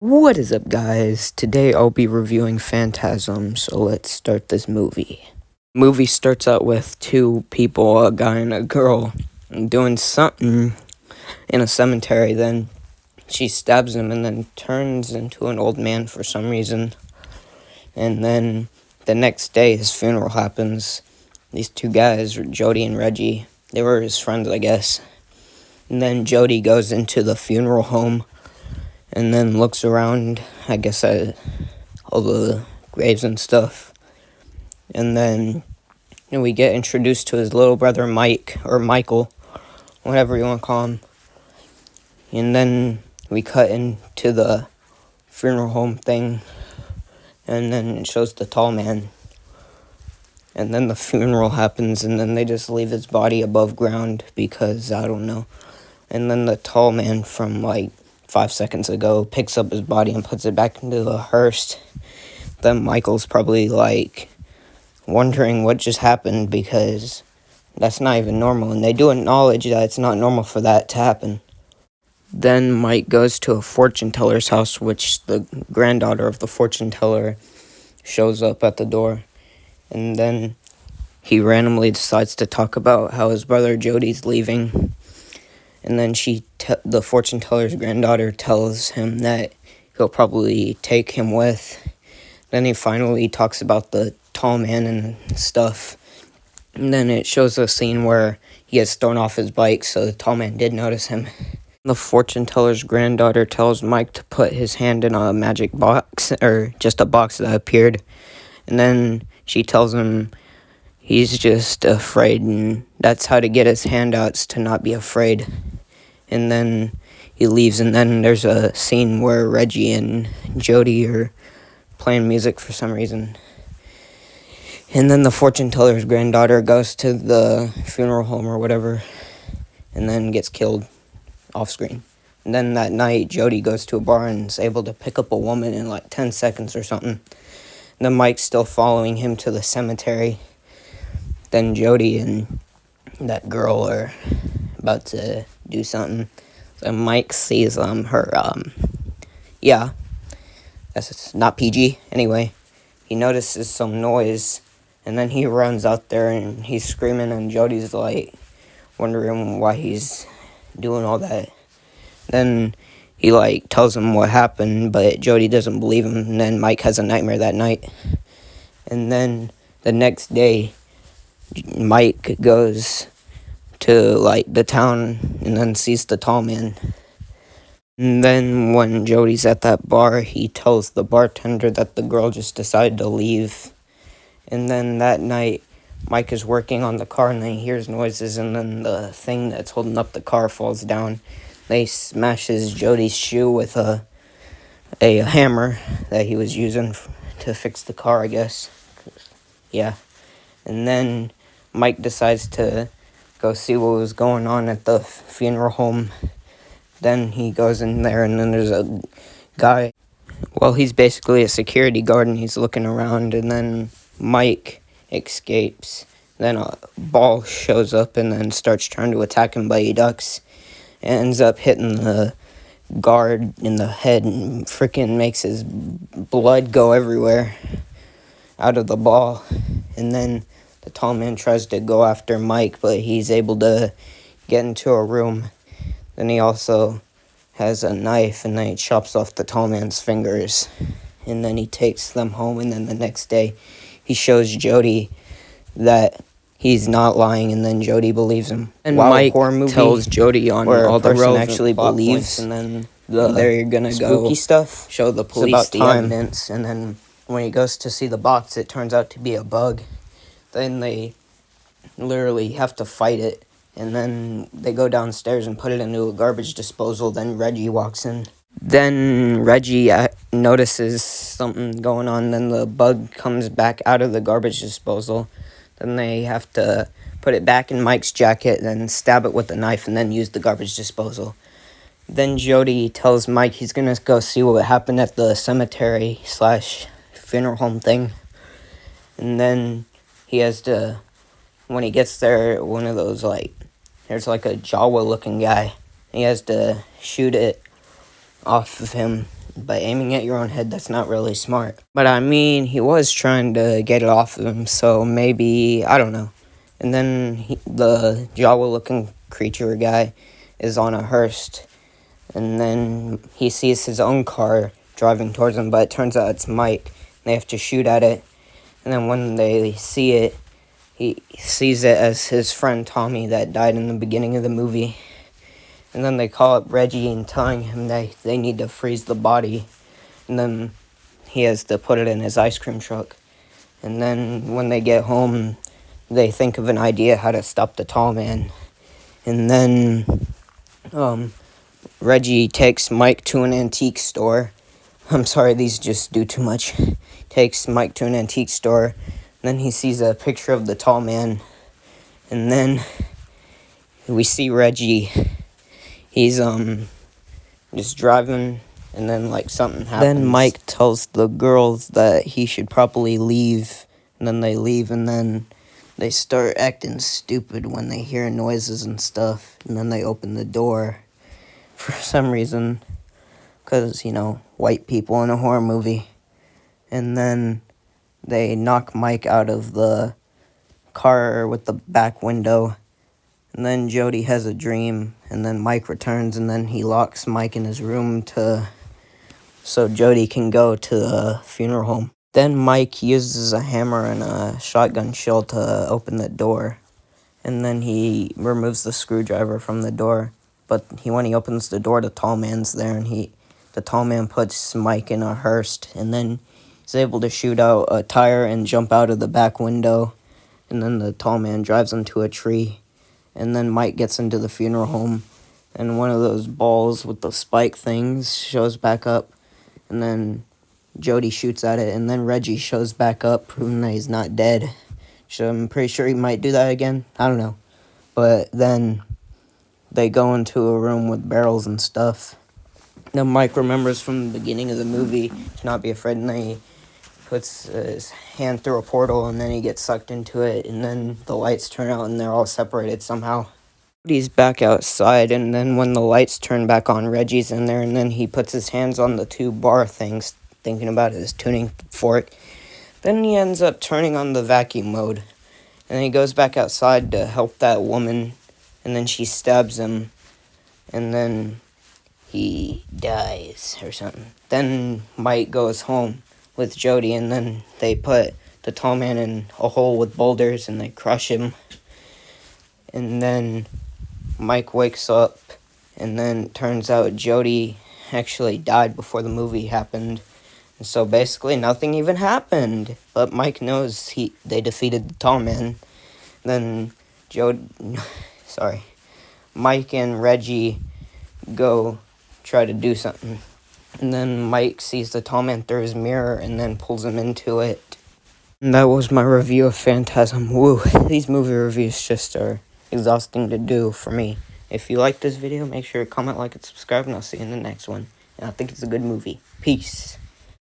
What is up, guys? Today I'll be reviewing Phantasm, so let's start this movie. Movie starts out with two people, a guy and a girl, doing something in a cemetery. Then she stabs him and then turns into an old man for some reason. And then the next day his funeral happens. These two guys, Jody and Reggie, they were his friends, I guess. And then Jody goes into the funeral home and then looks around, I guess, at all the graves and stuff. And then we get introduced to his little brother Mike, or Michael, whatever you want to call him. And then we cut into the funeral home thing, and then it shows the tall man. And then the funeral happens, and then they just leave his body above ground because, I don't know. And then the tall man from, 5 seconds ago picks up his body and puts it back into the hearse. Then Michael's probably wondering what just happened because that's not even normal, and they do acknowledge that it's not normal for that to happen. Then Mike goes to a fortune teller's house, which the granddaughter of the fortune teller shows up at the door, and then he randomly decides to talk about how his brother Jody's leaving. And then the fortune teller's granddaughter tells him that he'll probably take him with. Then he finally talks about the tall man and stuff. And then it shows a scene where he gets thrown off his bike, so the tall man did notice him. The fortune teller's granddaughter tells Mike to put his hand in a magic box, or just a box that appeared. And then she tells him he's just afraid, and that's how to get his handouts, to not be afraid. And then he leaves, and then there's a scene where Reggie and Jody are playing music for some reason. And then the fortune teller's granddaughter goes to the funeral home or whatever, and then gets killed off screen. And then that night, Jody goes to a bar and is able to pick up a woman in 10 seconds or something. And then Mike's still following him to the cemetery. Then Jody and that girl are about to do something. So Mike sees her, that's not PG. Anyway, he notices some noise, and then he runs out there and he's screaming, and Jody's wondering why he's doing all that. Then he tells him what happened, but Jody doesn't believe him, and then Mike has a nightmare that night. And then the next day, Mike goes to the town and then sees the tall man. And then when Jody's at that bar, he tells the bartender that the girl just decided to leave. And then that night, Mike is working on the car, and then he hears noises, and then the thing that's holding up the car falls down. They smashes Jody's shoe with a hammer that he was using to fix the car, I guess. Yeah. And then Mike decides to go see what was going on at the funeral home. Then he goes in there, and then there's a guy. Well, he's basically a security guard, and he's looking around, and then Mike escapes. Then a ball shows up and then starts trying to attack him, but he ducks. And ends up hitting the guard in the head and freaking makes his blood go everywhere out of the ball. And then the tall man tries to go after Mike, but he's able to get into a room. Then he also has a knife, and then he chops off the tall man's fingers. And then he takes them home, and then the next day he shows Jody that he's not lying, and then Jody believes him. And Mike tells Jody on where all the relevant actually believes, and then they're gonna go stuff, show the police the evidence, and then when he goes to see the box, it turns out to be a bug. Then they literally have to fight it, and then they go downstairs and put it into a garbage disposal. Then Reggie walks in. Then Reggie notices something going on. Then the bug comes back out of the garbage disposal. Then they have to put it back in Mike's jacket, then stab it with a knife, and then use the garbage disposal. Then Jody tells Mike he's going to go see what happened at the cemetery/funeral home thing. And then he has to, when he gets there, one of those, there's a Jawa-looking guy. He has to shoot it off of him by aiming at your own head, that's not really smart. But I mean, he was trying to get it off of him, so maybe, I don't know. And then the Jawa-looking creature guy is on a hearse, and then he sees his own car driving towards him, but it turns out it's Mike. They have to shoot at it, and then when they see it, he sees it as his friend Tommy that died in the beginning of the movie. And then they call up Reggie and telling him they need to freeze the body, and then he has to put it in his ice cream truck. And then when they get home, they think of an idea how to stop the tall man. And then Reggie takes Mike to an antique store. I'm sorry, these just do too much. Takes Mike to an antique store. Then he sees a picture of the tall man. And then we see Reggie. He's just driving, and then like something happens. Then Mike tells the girls that he should probably leave, and then they leave, and then they start acting stupid when they hear noises and stuff, and then they open the door for some reason, because, you know, white people in a horror movie. And then they knock Mike out of the car with the back window. And then Jody has a dream, and then Mike returns, and then he locks Mike in his room so Jody can go to the funeral home. Then Mike uses a hammer and a shotgun shell to open the door, and then he removes the screwdriver from the door. But when he opens the door, the tall man's there, and the tall man puts Mike in a hearse, and then he's able to shoot out a tire and jump out of the back window, and then the tall man drives into a tree. And then Mike gets into the funeral home, and one of those balls with the spike things shows back up, and then Jody shoots at it, and then Reggie shows back up, proving that he's not dead. So I'm pretty sure he might do that again. I don't know. But then they go into a room with barrels and stuff. Then Mike remembers from the beginning of the movie to not be afraid, and then he puts his hand through a portal, and then he gets sucked into it, and then the lights turn out, and they're all separated somehow. He's back outside, and then when the lights turn back on, Reggie's in there, and then he puts his hands on the two bar things, thinking about his tuning fork. Then he ends up turning on the vacuum mode, and then he goes back outside to help that woman, and then she stabs him, and then he dies or something. Then Mike goes home with Jody, and then they put the tall man in a hole with boulders, and they crush him. And then Mike wakes up, and then it turns out Jody actually died before the movie happened. And so basically nothing even happened. But Mike knows they defeated the tall man. Then Mike and Reggie go try to do something. And then Mike sees the tall man through his mirror and then pulls him into it. And that was my review of Phantasm. Woo, these movie reviews just are exhausting to do for me. If you like this video, make sure to comment, like, and subscribe, and I'll see you in the next one. And I think it's a good movie. Peace.